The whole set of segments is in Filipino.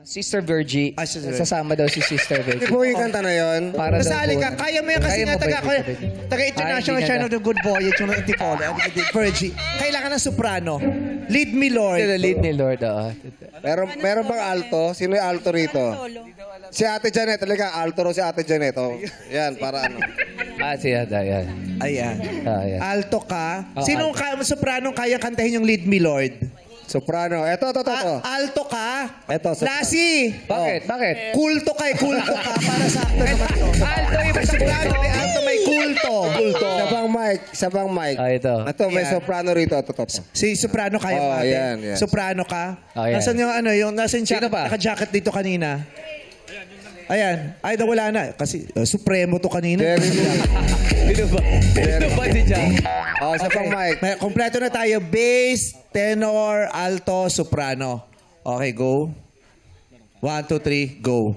Sister Virgie. Sister Virgie. Sasama daw si Sister Hindi Virgie. po yung kanta na yun. Para daw Nasali po- ka. Kaya mo yan kasi Kaya nga mo ba taga yun? International Hindi Channel na. of the Good Voyage yung Antipolo. Virgie. Kailangan ng soprano. Lead me, Lord. The lead ni Lord. Meron bang alto? Sino yung alto rito? Si Ate Janet. Talaga, alto ro si Ate Janet. Oh. Yan, para ano. Siya. Yan. Ayan. Yan. Alto ka. Oh, Sinong soprano kaya kantahin yung Lead Me, Lord? Soprano. Ito. Alto ka. Eto, soprano. Lassie. Bakit? Bakit? Kulto ka para sa actor naman to. Alto yung May soprano, may alto, may kulto. Sabang mic. Ito. Ito, may Ayan. soprano rito. Ito. Si soprano kaya Oh, natin. yan. Soprano ka. Ayan. Nasaan yung nasan Sino pa? naka-jacket dito kanina? Ayan. Ay, nawala na. Kasi Supremo to kanina. Sino ba si Jack? Oh, sabang mic. May kompleto na tayo. Bass, tenor, alto, soprano. Okay, go. 1, 2, 3, go.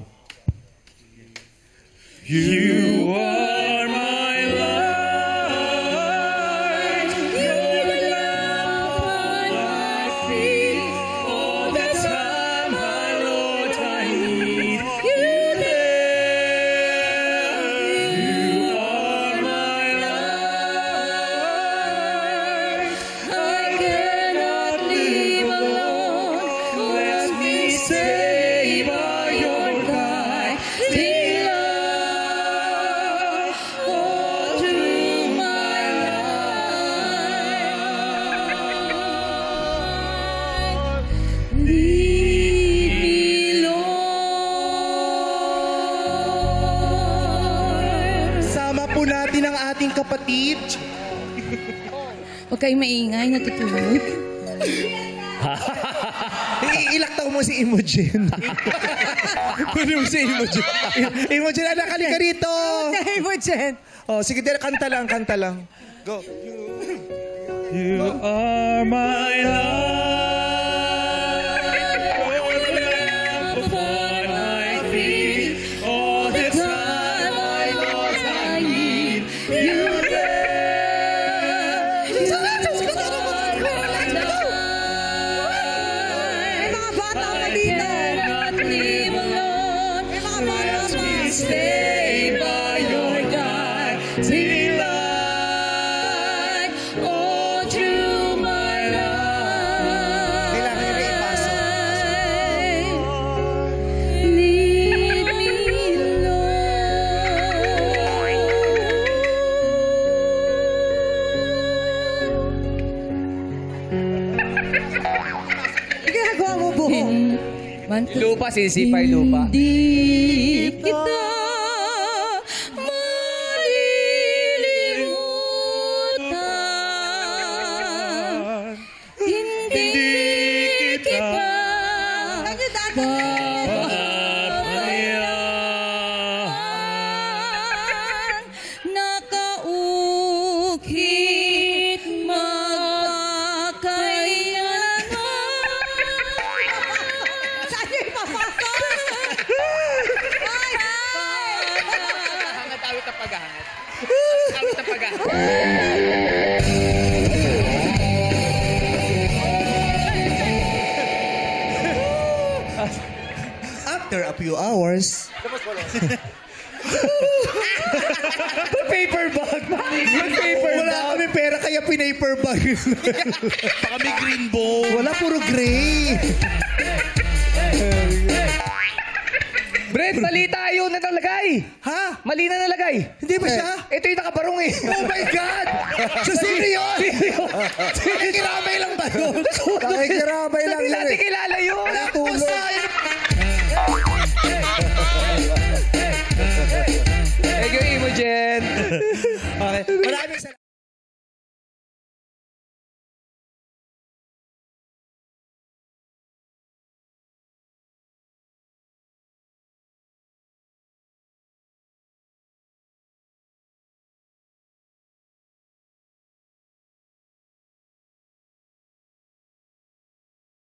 You are my light. You're the lamp on my feet. All the time, my Lord, I need you there. You are my light. I cannot live alone. Let me stay by your guiding light all through my life. Lead me, Lord. Sama po natin ang ating kapatid. Huwag kayong maingay, natutulog. Ilaktaw mo si Imogen. Kunin mo si Imogen. Imogen, anak, halika rito. Imogen. Oh, sige, kanta lang. Go. You are my light. You're the lamp upon my feet. All the time, my Lord, I need you there. May mga bata pa dito. Let me stay by your guiding light all through my life. Kailangan nyo na ipasok. Lead me, Ang ginagawa mo, buhok. Lupa, sisipay lupa. Hindi kita malilimutan. Hindi kita papabayaan. Nakaukit magkakailangan. Saan niyo ipapasok? Awit na paghahangat. After a few hours. Paper bag. Wala kami pera kaya pinaper bag. Baka may green bowl. Wala, puro gray. Brent, mali tayo na nalagay. Ha? Mali na nalagay. Hindi ba siya? Ito yung nakabarong eh. Oh my God! So, sino yun? Nakikiramay lang ba yun? Nakikirabay lang Hindi yun natin eh. kilala yun. Tulog. Thank you, Imogen. Okay. Maraming salamat.